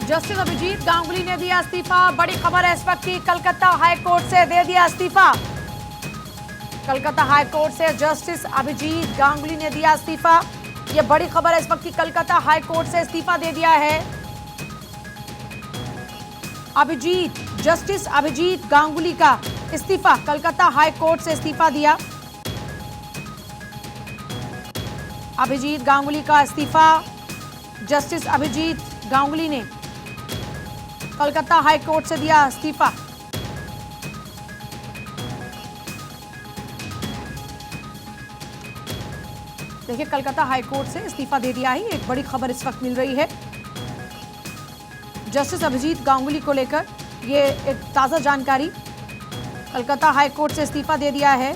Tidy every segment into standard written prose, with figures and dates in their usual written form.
Justice Abhijit Ganguly ने दिया इस्तीफा। बड़ी खबर है इस वक्त की, कलकत्ता हाई कोर्ट से दे दिया इस्तीफा। कलकत्ता हाई कोर्ट से जस्टिस अभिजीत गांगुली ने दिया इस्तीफा। यह बड़ी खबर है इस वक्त की, कलकत्ता हाई कोर्ट से इस्तीफा दे दिया है जस्टिस अभिजीत गांगुली का इस्तीफा। कलकत्ता हाई कोर्ट से इस्तीफा दिया अभिजीत गांगुली का इस्तीफा। जस्टिस अभिजीत गांगुली ने कलकत्ता हाई कोर्ट से दिया इस्तीफा। देखिए, कलकत्ता हाई कोर्ट से इस्तीफा दे दिया ही एक बड़ी खबर इस वक्त मिल रही है जस्टिस अभिजीत गांगुली को लेकर। ये एक ताजा जानकारी, कलकत्ता हाई कोर्ट से इस्तीफा दे दिया है।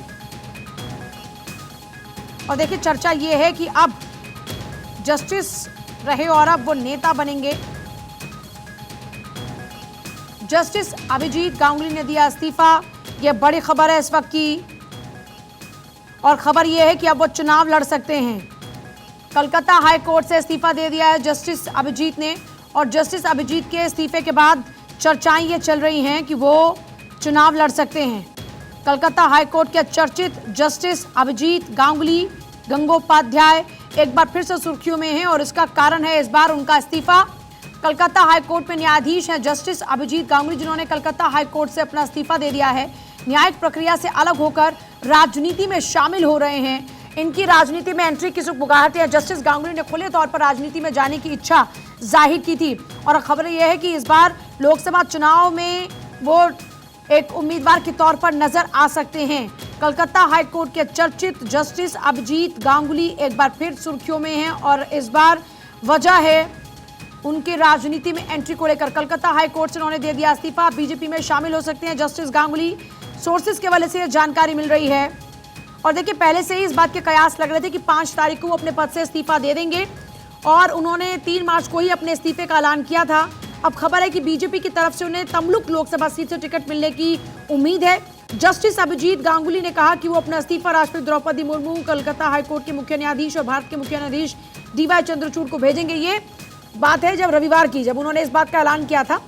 और देखिए, चर्चा ये है कि अब जस्टिस रहे और अब वो नेता बनेंगे। जस्टिस अभिजीत गांगुली ने दिया इस्तीफा, यह बड़ी खबर है इस वक्त की। और खबर यह है कि अब वो चुनाव लड़ सकते हैं। कलकत्ता हाई कोर्ट से इस्तीफा दे दिया है जस्टिस अभिजीत ने। और जस्टिस अभिजीत के इस्तीफे के बाद चर्चाएं ये चल रही हैं कि वो चुनाव लड़ सकते हैं। कलकत्ता हाई कोर्ट के चर्चित जस्टिस अभिजीत गांगुली गंगोपाध्याय एक बार फिर से सुर्खियों में हैं और इसका कारण है इस बार उनका इस्तीफा। कलकत्ता हाई कोर्ट में न्यायाधीश हैं जस्टिस अभिजीत गांगुली, जिन्होंने कलकत्ता हाई कोर्ट से अपना इस्तीफा दे दिया है। न्यायिक प्रक्रिया से अलग होकर राजनीति में शामिल हो रहे हैं। इनकी राजनीति में एंट्री की सुगबुगाहट है। जस्टिस गांगुली ने खुले तौर पर राजनीति में जाने की इच्छा जाहिर की थी और खबर यह है कि इस बार लोकसभा चुनाव में वो एक उम्मीदवार के तौर पर नजर आ सकते हैं। कलकत्ता हाई कोर्ट के चर्चित जस्टिस अभिजीत गांगुली एक बार फिर सुर्खियों में हैं और इस बार वजह है उनके राजनीति में एंट्री को लेकर। कलकत्ता हाई कोर्ट से उन्होंने दे दिया इस्तीफा। बीजेपी में शामिल हो सकते हैं जस्टिस गांगुली, सोर्सेज के हवाले से यह जानकारी मिल रही है। और देखिए, पहले से ही इस बात के कयास लग रहे थे कि 5 तारीख को वो अपने पद से इस्तीफा दे देंगे और उन्होंने 3 मार्च को ही अपने इस्तीफे का ऐलान किया था। अब खबर है कि बीजेपी की तरफ से उन्हें तमलुक लोकसभा सीट से टिकट मिलने की उम्मीद है। जस्टिस अभिजीत गांगुली ने कहा कि वो अपना इस्तीफा राष्ट्रपति द्रौपदी मुर्मू, कलकत्ता हाईकोर्ट के मुख्य न्यायाधीश और भारत के मुख्य न्यायाधीश DY चंद्रचूड़ को भेजेंगे। ये बात है जब रविवार की, जब उन्होंने इस बात का ऐलान किया था।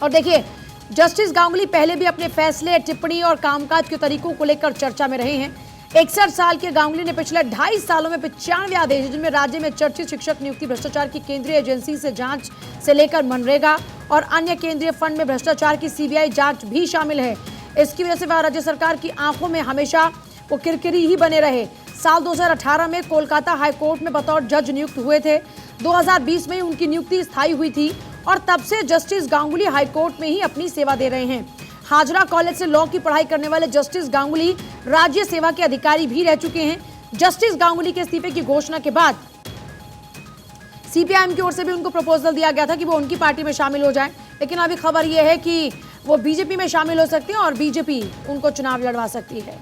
और देखिए, जस्टिस गांगुली पहले भी अपने फैसले, टिप्पणी और कामकाज के तरीकों को लेकर चर्चा में रहे हैं। 61 साल के गांगुली ने पिछले 2.5 सालों में 95 आदेश, जिनमें राज्य में चर्चित शिक्षक नियुक्ति भ्रष्टाचार की केंद्रीय एजेंसी से जांच से लेकर मनरेगा और अन्य केंद्रीय फंड में भ्रष्टाचार की CBI जांच भी शामिल है। इसकी वजह से वह राज्य सरकार की आंखों में हमेशा वो किरकिरी ही बने रहे। साल 2018 में कोलकाता हाईकोर्ट में बतौर जज नियुक्त हुए थे। 2020 में उनकी नियुक्ति स्थायी हुई थी और तब से जस्टिस गांगुली हाईकोर्ट में ही अपनी सेवा दे रहे हैं। हाजरा कॉलेज से लॉ की पढ़ाई करने वाले जस्टिस गांगुली राज्य सेवा के अधिकारी भी रह चुके हैं। जस्टिस गांगुली के इस्तीफे की घोषणा के बाद CPIM की ओर से भी उनको प्रपोजल दिया गया था कि वो उनकी पार्टी में शामिल हो जाएं, लेकिन अभी खबर यह है कि वो बीजेपी में शामिल हो सकते हैं और बीजेपी उनको चुनाव लड़वा सकती है।